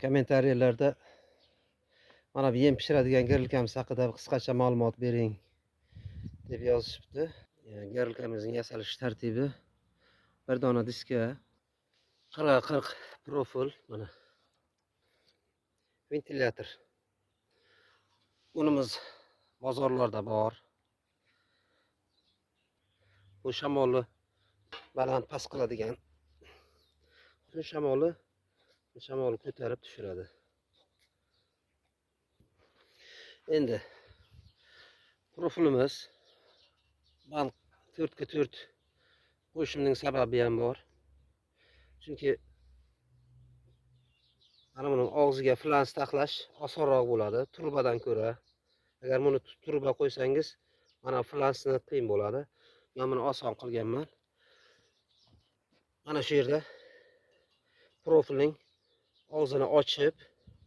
Kommentariyalarda mana bu yem pishiradigan garilkamiz haqida qisqacha ma'lumot bering deb yozishibdi. Garilkamizning yasalish tartibi: bir dona diska 40 profil, mana ventilyator. Unimiz bozorlarda bor. Bu shamolni baland past qiladigan. Bu shamolni ko'tarib tushiradi. Endi profilimiz band 4x4 qo'yishimning sababi ham bor. Chunki mana buning og'ziga flans taxlash osonroq bo'ladi trubadan ko'ra. Agar buni truba qo'ysangiz, mana flansni qiyin bo'ladi. Men buni oson qilganman. Mana shu yerda profilning og'zini ochib,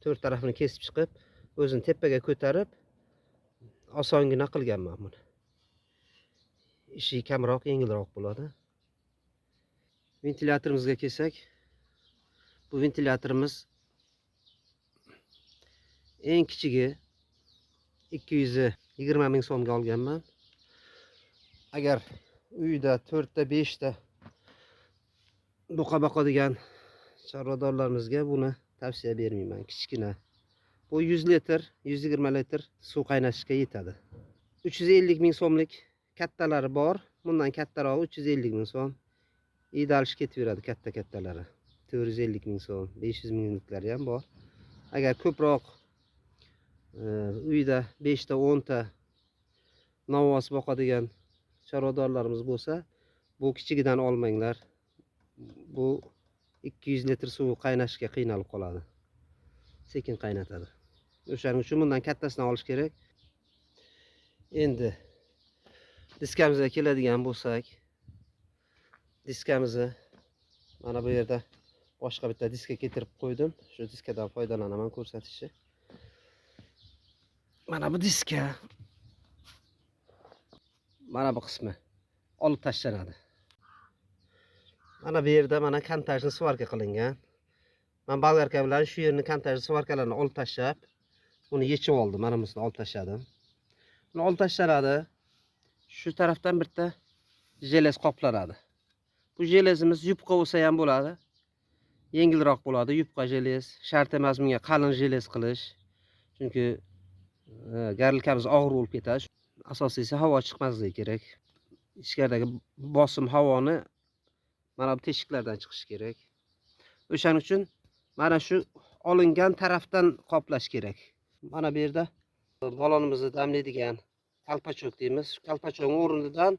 to'rt tarafini kesib chiqib, o'zini tepaga ko'tarib, osongina qilganman buni. Ishi kamroq, yengilroq bo'ladi. Ventilyatorımizga kelsak, bu ventilyatorimiz eng kichigi 220 ming so'mga olganman. Agar uyda 4 ta 5 ta buqa boqadigan chorvadorlarimizga buni tavsiya bermayman. Kichkina. Bu 100 litr, 120 litr suv qaynatishga yetadi. 350 ming so'mlik kattalari bor. Bundan kattarog'i 350 ming so'm. Idalsh ketaveradi kattalari. 450 ming so'm, 500 mingliklari ham bor. Agar ko'proq uyda 5 ta 10 ta novvos boqadigan chorvadorlarimiz bo'lsa, bu kichigidan olmanglar. Bu 200 litr suv qaynashga qiynalib qoladi. Sekin qaynatadi. O'shaning uchun bundan kattasidan olish kerak. Endi diskamizga keladigan bo'lsak, diskamizni mana bu yerda boshqa bitta diska keltirib qo'ydim. Shu diskadan foydalanaman ko'rsatishni. Mana bu diska, mana bu qismi olib tashlanadi. Mana bu yerda mana kontajni svarka qilingan. Men bolgarka bilan shu yerni kontajni svarkalarini olib tashlab, uni yechib oldim. Mana bunisini olib tashladim. Uni olib tashlanadi. Shu tarafdan bitta jelez qoplanadi. Bu jelezimiz yupqa bo'lsa ham bo'ladi. Yengilroq bo'ladi yupqa jelez. Shart emas bunga qalin jelez qilish. Chunki garilkamiz og'ir bo'lib ketadi. Asosiysi havo chiqmasligi kerak. Ichkaridagi bosim havoni mana bu teshiklardan chiqishi kerak. O'shaning uchun mana shu olingan tarafdan qoplash kerak. Mana bu yerda balonimizni damlaydigan kalpachok deymiz. Kalpachokning o'rnidan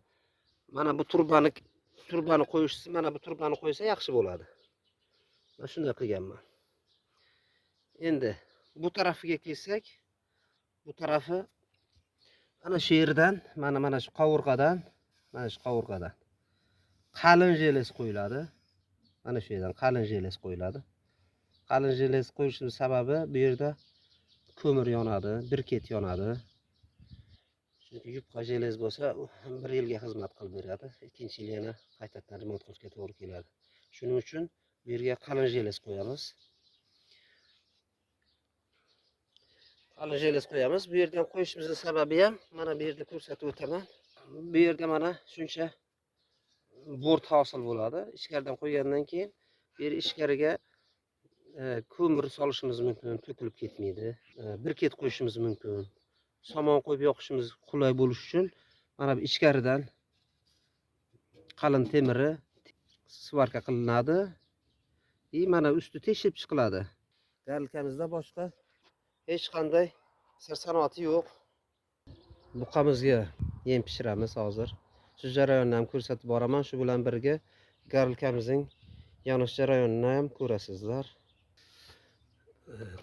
mana bu turbani qo'yishsa, mana bu turbani qo'ysa yaxshi bo'ladi. Mana shunday qilganman. Endi bu tarafiga kelsak, bu tarafi mana shu yerdan, mana shu qovurg'adan, qalin jelez qo'yiladi. Mana shu yerdan qalin jelez qo'yiladi. Qalin jelez qo'yishimiz sababi bu yerda ko'mir yonadi, birket yonadi. Chunki yupqa jelez bo'lsa, 1 yilga xizmat qilib beradi. Ikkinchi yil yana qaytadan remont qilishga to'g'ri keladi. Shuning uchun bu yerga qalin jelez qo'yamiz. Qalin jelez qo'yamiz. Bu yerdan qo'yishimizning sababi ham mana bu yerda ko'rsatib o'taman. Bu yerda mana shuncha bort hosil bo'ladi. Ichkaridan qo'ygandan keyin bu yer ichkariga ko'mir solishimiz mumkin, to'kilib ketmaydi. Birket qo'yishimiz mumkin. Somon qo'yib yoqishimiz qulay bo'lish uchun mana bu ichkaridan qalin temiri svarka qilinadi. Mana usti teshib chiqiladi. Garilkamizda boshqa hech qanday sir sanoati yo'q. Buqamizga yem pishiramiz hozir. Shu jarayonni ham ko'rsatib boraman. Shu bilan birga garilkamizning yonish jarayonini ham ko'rasizlar.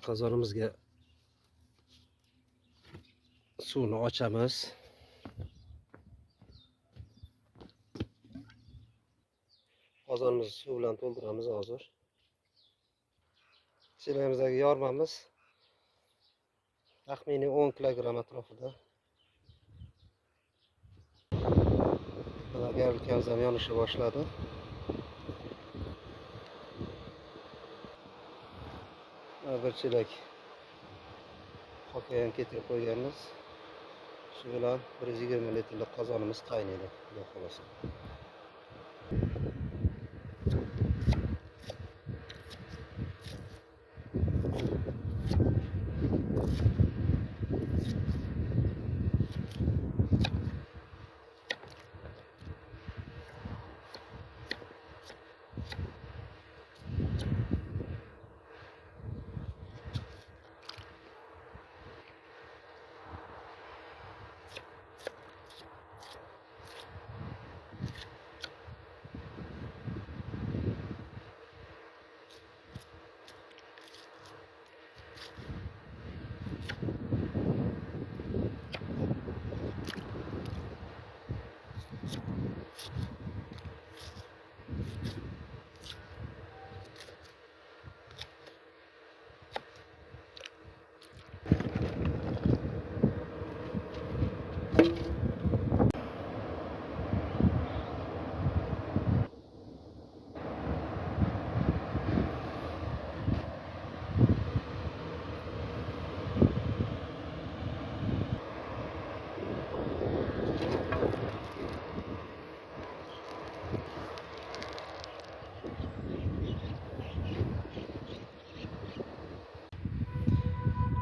Qozonimizga suvni ochamiz. Qozonimizni suv bilan to'ldiramiz hozir. Chelamizdagi yormamiz taxminiy 10 kilogramm atrofida. Mana garilkamiz ham yonishga boshladi. Bir chelak hoka ham keltirib qo'yganmiz. Shu bilan 120 litrlik qozonimiz qaynaydi, xudo xolasa.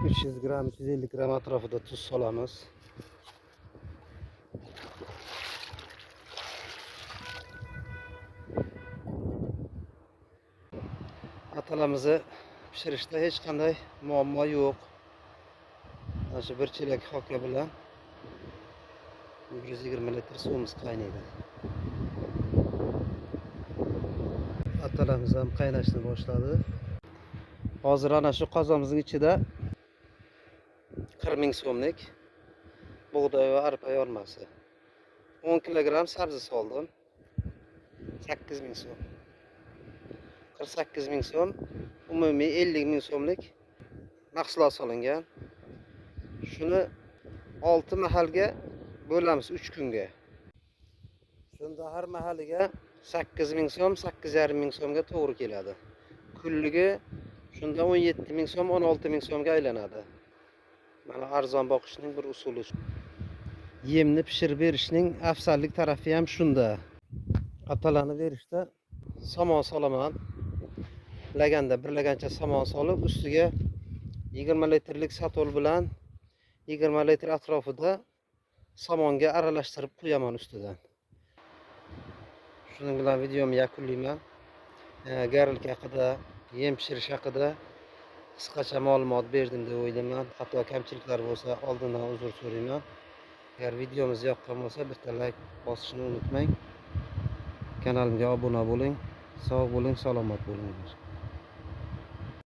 %300 gram, 350 gram atrofida tuz solamiz. Atalamizni pishirishda hech qanday muammo yo'q. Mana shu bir chelak hoka bilan 120 litr suvimiz qaynaydi. Atalamiz ham qaynashni boshladi. Hozir ana shu qozonimizning ichida 40 ming so'mlik bug'doy va arpa yormasi, 10 kilogram sabzi soldim, 8 ming so'm. 48 ming so'm, umumiy 50 ming so'mlik mahsulot solingan. Shuni 6 mahalga bo'lamiz, 3 kunga. Shunda har mahaliga 8 ming so'm, 8,5 ming so'mga to'g'ri keladi. Kunligi shunda 17 ming so'm, 16 ming so'mga aylanadi. Mana arzon boqishning bir usuli. Yemni pishirib berishning afzallik tarafi ham shunda. Atalarni berishda somon solaman. Laganda bir lagancha somon solib, ustiga 20 litrlik satol bilan 20 litr atrofida somonga aralashtirib qo'yaman ustidan. Shuning bilan videomni yakunlayman. Garilka haqida, yem pishirish haqida qisqacha ma'lumot berdim deb o'ylayman. Hatto kamchiliklar bo'lsa oldindan uzr so'rayman. Agar videomiz yoqqan bo'lsa bitta like bosishni unutmang. Kanalimga obuna bo'ling. Sog' bo'ling, salomat bo'linglar.